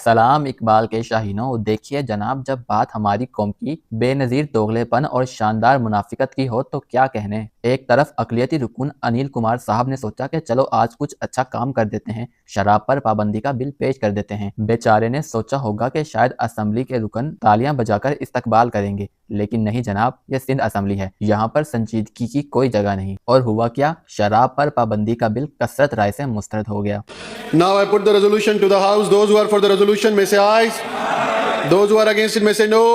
सलाम इकबाल के शाहीनों। देखिए जनाब, जब बात हमारी कौम की बेनज़ीर दोगलेपन और शानदार मुनाफिकत की हो तो क्या कहने। एक तरफ अक़लियती रुकन अनिल कुमार साहब ने सोचा कि चलो आज कुछ अच्छा काम कर देते हैं, शराब पर पाबंदी का बिल पेश कर देते हैं। बेचारे ने सोचा होगा कि शायद असम्बली के रुकन तालियां बजाकर इस्तकबाल करेंगे, लेकिन नहीं जनाब, ये सिंध असम्बली है, यहाँ पर संजीदगी की कोई जगह नहीं। और हुआ क्या, शराब पर पाबंदी का बिल कसरत राय से मुस्तरद हो गया। Now I put the resolution to the House. Those who are for the resolution may say aye. Those who are against it may say no.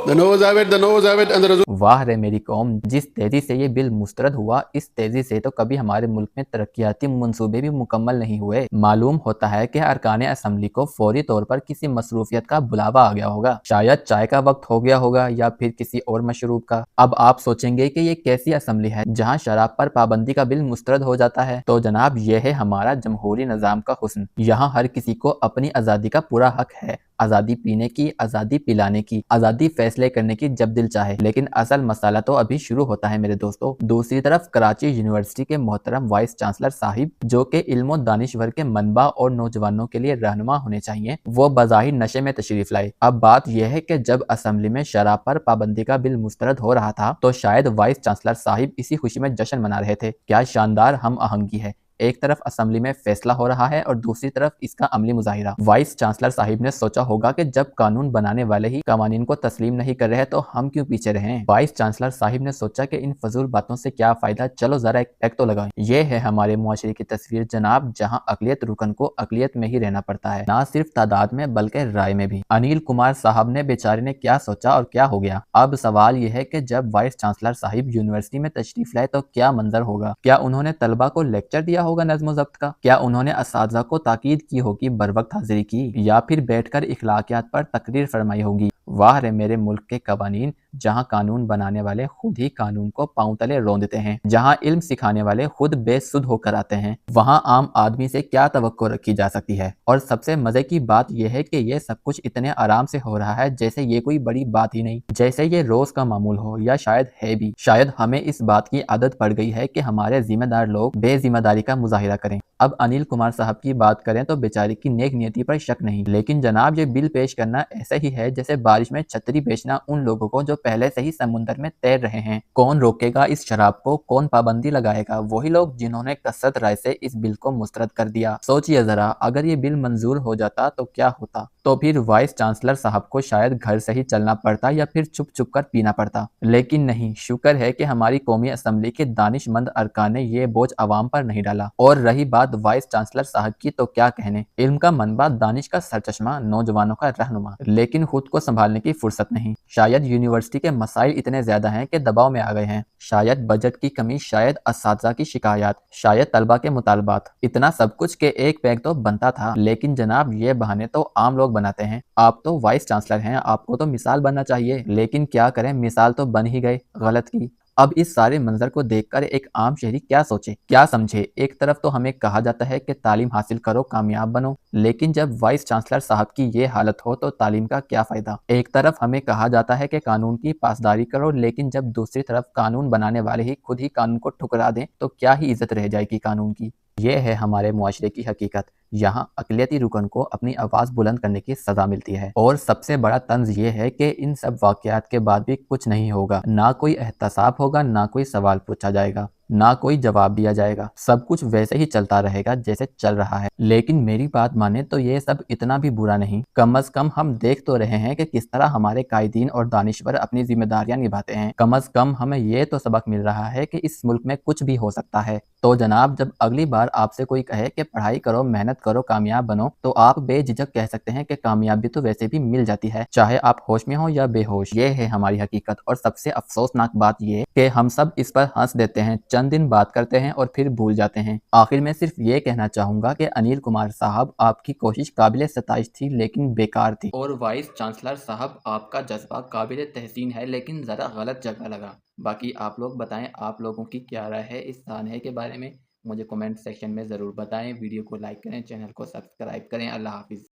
The noes have it, the noes have it, and the resolution. वाह रे मेरी कौम, जिस तेजी से ये bill मुस्तरद हुआ, इस तेजी से तो कभी हमारे मुल्क में तरक्याती मंसूबे भी मुकम्मल नहीं हुए। मालूम होता है कि अरकान असम्बली को फौरी तौर पर किसी मसरूफियत का बुलावा आ गया होगा, शायद चाय का वक्त हो गया होगा या फिर किसी और मशरूब का। अब आप सोचेंगे कि ये कैसी असम्बली है जहाँ शराब पर पाबंदी का बिल मुस्तरद हो जाता है। तो जनाब, ये है हमारा जमहूरी निज़ाम का हुस्न। यहाँ हर किसी को अपनी आज़ादी का पूरा हक है, आज़ादी पीने की, आज़ादी पिलाने की, आज़ादी फैसले करने की जब दिल चाहे। लेकिन असल मसाला तो अभी शुरू होता है मेरे दोस्तों। दूसरी तरफ कराची यूनिवर्सिटी के मोहतरम वाइस चांसलर साहिब, जो कि इल्म और दानिश्वर के मनबा और नौजवानों के लिए रहनुमा होने चाहिए, वो बज़ाहिर नशे में तशरीफ लाए। अब बात यह है कि जब असम्बली में शराब पर पाबंदी का बिल मुस्तरद हो रहा था तो शायद वाइस चांसलर साहिब इसी खुशी में जश्न मना रहे थे। क्या शानदार हम आहंगी है, एक तरफ असम्बली में फैसला हो रहा है और दूसरी तरफ इसका अमली मुजाहिरा। वाइस चांसलर साहिब ने सोचा होगा कि जब कानून बनाने वाले ही कवानीन को तस्लीम नहीं कर रहे तो हम क्यों पीछे रहें। वाइस चांसलर साहिब ने सोचा कि इन फजूल बातों से क्या फायदा, चलो जरा एक टैग तो लगाएं। ये है हमारे मुआशरे की तस्वीर जनाब, जहाँ अकलियत रुकन को अकलियत में ही रहना पड़ता है, ना सिर्फ तादाद में बल्कि राय में भी। अनिल कुमार साहब ने बेचारे ने क्या सोचा और क्या हो गया। अब सवाल यह है कि जब वाइस चांसलर साहिब यूनिवर्सिटी में तशरीफ लाए तो क्या मंजर होगा। क्या उन्होंने तलबा को लेक्चर दिया होगा नज़्म ज़ब्त का? क्या उन्होंने असातिज़ा को ताकीद की होगी बर वक्त हाजिरी की, या फिर बैठकर इखलाकियात पर तकरीर फरमाई होगी। वाह रे मेरे मुल्क के कवानीन, जहाँ कानून बनाने वाले खुद ही कानून को पांव तले रौंदते हैं, जहाँ इल्म सिखाने वाले खुद बेसुध होकर आते हैं, वहाँ आम आदमी से क्या तवक्को रखी जा सकती है। और सबसे मजे की बात यह है कि ये सब कुछ इतने आराम से हो रहा है जैसे ये कोई बड़ी बात ही नहीं, जैसे ये रोज का मामूल हो, या शायद है भी। शायद हमें इस बात की आदत पड़ गई है कि हमारे जिम्मेदार लोग बेजिम्मेदारी का मुजाहिरा करें। अब अनिल कुमार साहब की बात करें तो बेचारे की नेक नियति पर शक नहीं, लेकिन जनाब ये बिल पेश करना ऐसा ही है जैसे बारिश में छतरी बेचना उन लोगों को जो पहले से ही समुंदर में तैर रहे हैं। कौन रोकेगा इस शराब को, कौन पाबंदी लगाएगा? वही लोग जिन्होंने कसरत राय से इस बिल को मुस्तरद कर दिया। सोचिए जरा, अगर ये बिल मंजूर हो जाता तो क्या होता। तो फिर वाइस चांसलर साहब को शायद घर से ही चलना पड़ता या फिर चुप चुप कर पीना पड़ता। लेकिन नहीं, शुक्र है कि हमारी कौमी असम्बली के दानिशमंद अरकान ने ये बोझ अवाम पर नहीं डाला। और रही बात वाइस चांसलर साहब की, तो क्या कहने, इल्म का मनबा, दानिश का सरचश्मा, नौजवानों का रहनुमा, लेकिन खुद को संभालने की फुर्सत नहीं। शायद यूनिवर्सिटी के मसाइल इतने ज्यादा हैं कि दबाव में आ गए हैं, शायद बजट की कमी, शायद असातिज़ा की शिकायत, शायद तलबा के मुतालबात। इतना सब कुछ के एक पैक तो बनता था, लेकिन जनाब ये बहाने तो आम लोग बनाते हैं। आप तो वाइस चांसलर हैं, आपको तो मिसाल बनना चाहिए, लेकिन क्या करें, मिसाल तो बन ही गए गलत की। अब इस सारे मंजर को देखकर एक आम शहरी क्या सोचे, क्या समझे। एक तरफ तो हमें कहा जाता है कि तालीम हासिल करो, कामयाब बनो, लेकिन जब वाइस चांसलर साहब की ये हालत हो तो तालीम का क्या फायदा। एक तरफ हमें कहा जाता है कि कानून की पासदारी करो, लेकिन जब दूसरी तरफ कानून बनाने वाले ही खुद ही कानून को ठुकरा दें तो क्या ही इज्जत रह जाएगी कानून की। ये है हमारे मुआशरे की हकीकत। यहाँ अक़लियती रुकन को अपनी आवाज़ बुलंद करने की सज़ा मिलती है। और सबसे बड़ा तंज ये है कि इन सब वाक़यात के बाद भी कुछ नहीं होगा, ना कोई एहतसाब होगा, ना कोई सवाल पूछा जाएगा, ना कोई जवाब दिया जाएगा। सब कुछ वैसे ही चलता रहेगा जैसे चल रहा है। लेकिन मेरी बात माने तो ये सब इतना भी बुरा नहीं। कम अज कम हम देख तो रहे हैं कि किस तरह हमारे कायदीन और दानिश्वर अपनी जिम्मेदारियां निभाते हैं। कम अज कम हमें ये तो सबक मिल रहा है कि इस मुल्क में कुछ भी हो सकता है। तो जनाब, जब अगली बार आपसे कोई कहे कि पढ़ाई करो, मेहनत करो, कामयाब बनो, तो आप बेझिझक कह सकते हैं कि कामयाबी तो वैसे भी मिल जाती है, चाहे आप होश में हो या बेहोश। ये है हमारी हकीकत। और सबसे अफसोसनाक बात ये कि हम सब इस पर हंस देते हैं, चंद दिन बात करते हैं और फिर भूल जाते हैं। आखिर में सिर्फ ये कहना चाहूंगा कि अनिल कुमार साहब, आपकी कोशिश काबिल सताइश थी लेकिन बेकार थी। और वाइस चांसलर साहब, आपका जज्बा काबिल तहसीन है लेकिन जरा गलत जगह लगा। बाकी आप लोग बताएं, आप लोगों की क्या राय है इस सानहे के बारे में, मुझे कमेंट सेक्शन में ज़रूर बताएं। वीडियो को लाइक करें, चैनल को सब्सक्राइब करें। अल्लाह हाफिज़।